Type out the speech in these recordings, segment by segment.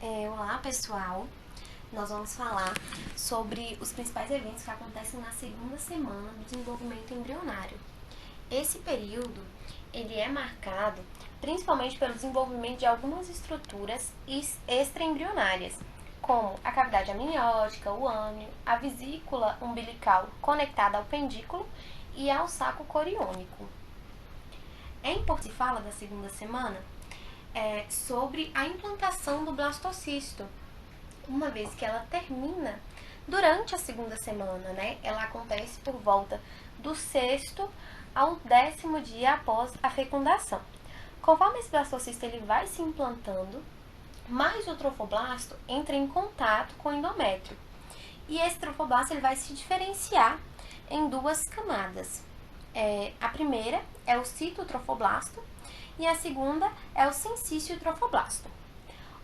Olá, pessoal! Nós vamos falar sobre os principais eventos que acontecem na segunda semana do desenvolvimento embrionário. Esse período ele é marcado principalmente pelo desenvolvimento de algumas estruturas extraembrionárias, como a cavidade amniótica, o âmnio, a vesícula umbilical conectada ao pendículo e ao saco coriônico. É importante se fala da segunda semana sobre a implantação do blastocisto, uma vez que ela termina durante a segunda semana, né? Ela acontece por volta do 6º ao 10º dia após a fecundação. Conforme esse blastocisto ele vai se implantando, mais o trofoblasto entra em contato com o endométrio. E esse trofoblasto ele vai se diferenciar em duas camadas. A primeira é o citotrofoblasto e a segunda é o sincício trofoblasto.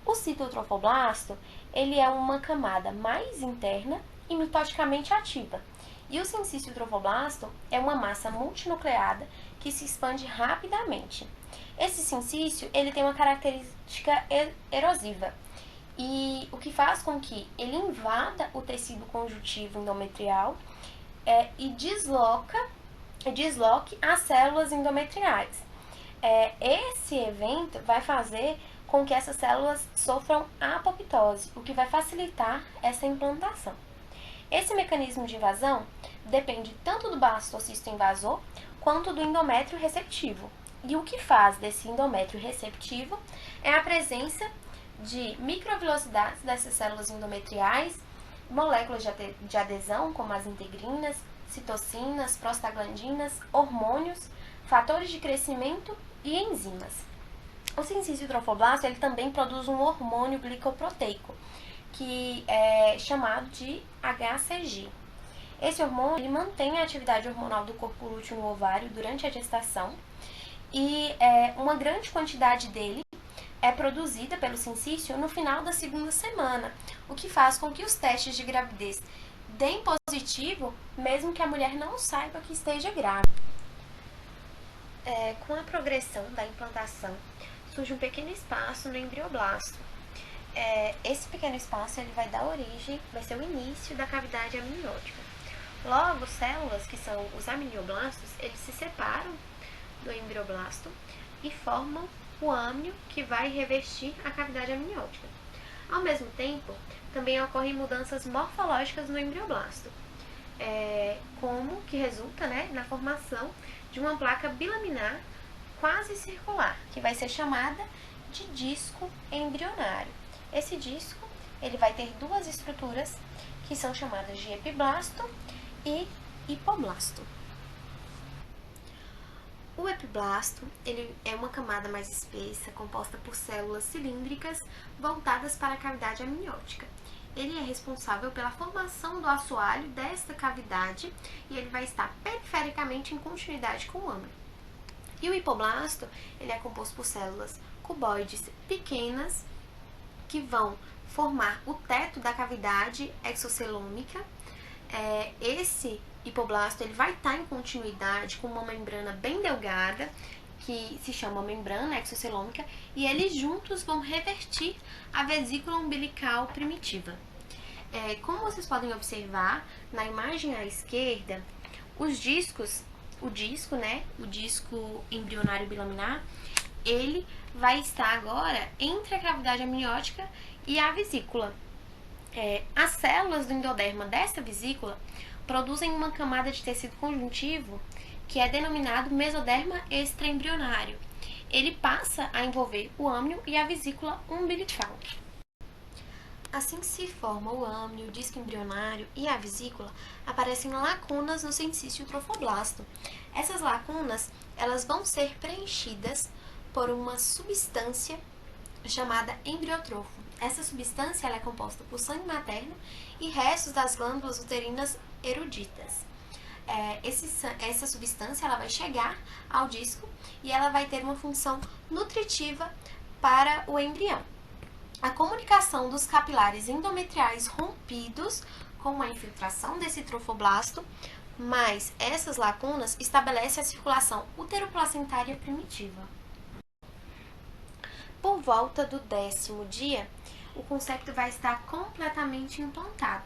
O citotrofoblasto ele é uma camada mais interna e mitoticamente ativa. E o sincício trofoblasto é uma massa multinucleada que se expande rapidamente. Esse sincício ele tem uma característica erosiva, e o que faz com que ele invada o tecido conjuntivo endometrial e desloque as células endometriais. Esse evento vai fazer com que essas células sofram apoptose, o que vai facilitar essa implantação. Esse mecanismo de invasão depende tanto do blastocisto invasor quanto do endométrio receptivo. E o que faz desse endométrio receptivo é a presença de microvelocidades dessas células endometriais, moléculas de adesão, como as integrinas, citocinas, prostaglandinas, hormônios, fatores de crescimento e enzimas. O sincício trofoblasto ele também produz um hormônio glicoproteico, que é chamado de HCG. Esse hormônio ele mantém a atividade hormonal do corpo lúteo no ovário durante a gestação e uma grande quantidade dele é produzida pelo sincício no final da segunda semana, o que faz com que os testes de gravidez deem positivo, mesmo que a mulher não saiba que esteja grávida. Com a progressão da implantação, surge um pequeno espaço no embrioblasto. Esse pequeno espaço ele vai ser o início da cavidade amniótica. Logo, células que são os amnioblastos, eles se separam do embrioblasto e formam o âmnio que vai revestir a cavidade amniótica. Ao mesmo tempo, também ocorrem mudanças morfológicas no embrioblasto, como que resulta na formação de uma placa bilaminar quase circular, que vai ser chamada de disco embrionário. Esse disco ele vai ter duas estruturas que são chamadas de epiblasto e hipoblasto. O epiblasto ele é uma camada mais espessa, composta por células cilíndricas voltadas para a cavidade amniótica. Ele é responsável pela formação do assoalho desta cavidade e ele vai estar perifericamente em continuidade com o âmnio. E o hipoblasto ele é composto por células cuboides pequenas que vão formar o teto da cavidade exocelômica. Esse hipoblasto ele vai estar em continuidade com uma membrana bem delgada, que se chama membrana exocelômica, e eles juntos vão revestir a vesícula umbilical primitiva. Como vocês podem observar, na imagem à esquerda, o disco embrionário bilaminar, ele vai estar agora entre a cavidade amniótica e a vesícula. As células do endoderma dessa vesícula produzem uma camada de tecido conjuntivo que é denominado mesoderma extraembrionário. Ele passa a envolver o âmnio e a vesícula umbilical. Assim que se forma o âmnio, o disco embrionário e a vesícula, aparecem lacunas no sincício trofoblasto. Essas lacunas elas vão ser preenchidas por uma substância chamada embriotrofo. Essa substância ela é composta por sangue materno e restos das glândulas uterinas eruditas. Essa substância ela vai chegar ao disco e ela vai ter uma função nutritiva para o embrião. A comunicação dos capilares endometriais rompidos com a infiltração desse trofoblasto, mais essas lacunas, estabelece a circulação uteroplacentária primitiva. Por volta do 10º dia, o concepto vai estar completamente implantado.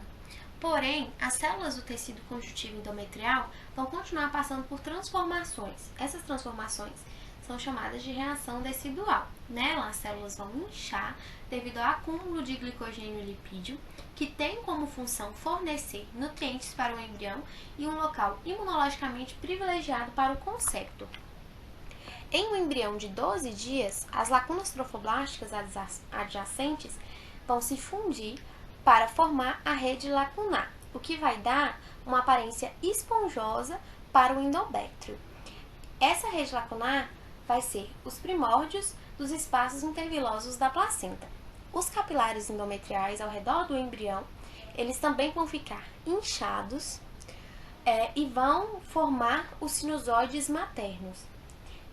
Porém, as células do tecido conjuntivo endometrial vão continuar passando por transformações. Essas transformações são chamadas de reação tecidual. Nela, as células vão inchar devido ao acúmulo de glicogênio e lipídio, que tem como função fornecer nutrientes para o embrião e um local imunologicamente privilegiado para o concepto. Em um embrião de 12 dias, as lacunas trofoblásticas adjacentes vão se fundir para formar a rede lacunar, o que vai dar uma aparência esponjosa para o endométrio. Essa rede lacunar vai ser os primórdios dos espaços intervilosos da placenta. Os capilares endometriais ao redor do embrião, eles também vão ficar inchados e vão formar os sinusoides maternos.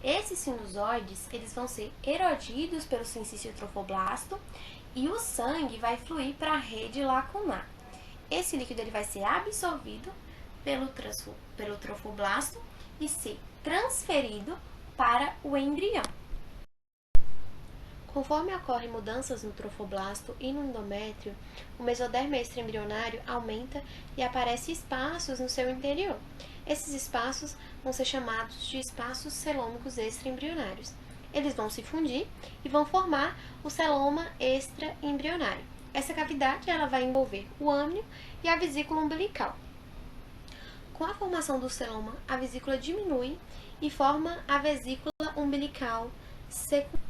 Esses sinusoides, eles vão ser erodidos pelo sensício trofoblasto e o sangue vai fluir para a rede lacunar. Esse líquido ele vai ser absorvido pelo trofoblasto e ser transferido para o embrião. Conforme ocorrem mudanças no trofoblasto e no endométrio, o mesoderma extraembrionário aumenta e aparecem espaços no seu interior. Esses espaços vão ser chamados de espaços celômicos extraembrionários. Eles vão se fundir e vão formar o celoma extraembrionário. Essa cavidade ela vai envolver o âmnio e a vesícula umbilical. Com a formação do celoma, a vesícula diminui e forma a vesícula umbilical secundária.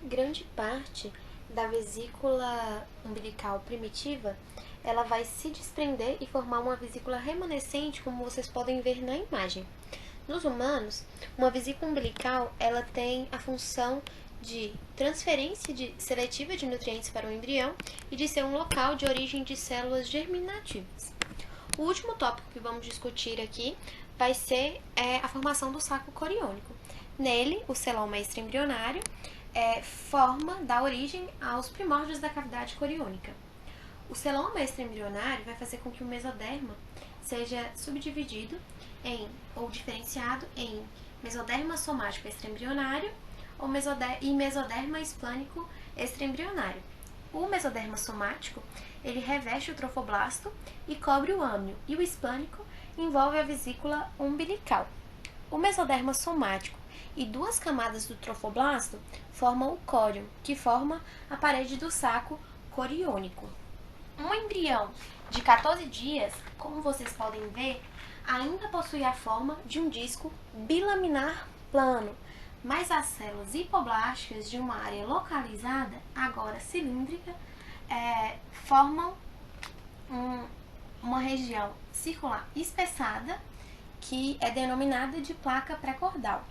Grande parte da vesícula umbilical primitiva, ela vai se desprender e formar uma vesícula remanescente, como vocês podem ver na imagem. Nos humanos, uma vesícula umbilical, ela tem a função de transferência seletiva de nutrientes para o embrião e de ser um local de origem de células germinativas. O último tópico que vamos discutir aqui vai ser a formação do saco coriônico. Nele, o celoma extraembrionário dá origem aos primórdios da cavidade coriônica. O celoma extraembrionário vai fazer com que o mesoderma seja subdividido ou diferenciado em mesoderma somático extraembrionário e mesoderma esplânico extraembrionário. O mesoderma somático, ele reveste o trofoblasto e cobre o âmnio, e o esplânico envolve a vesícula umbilical. O mesoderma somático e duas camadas do trofoblasto formam o córion, que forma a parede do saco coriônico. Um embrião de 14 dias, como vocês podem ver, ainda possui a forma de um disco bilaminar plano, mas as células hipoblásticas de uma área localizada, agora cilíndrica, formam uma região circular espessada que é denominada de placa pré-cordal.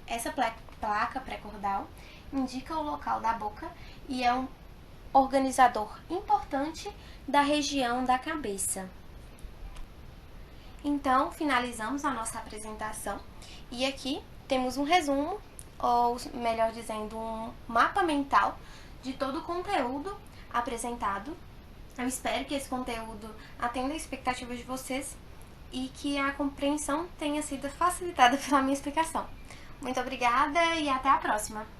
Essa placa pré-cordal indica o local da boca e é um organizador importante da região da cabeça. Então, finalizamos a nossa apresentação e aqui temos um resumo, ou melhor dizendo, um mapa mental de todo o conteúdo apresentado. Eu espero que esse conteúdo atenda às expectativas de vocês e que a compreensão tenha sido facilitada pela minha explicação. Muito obrigada e até a próxima!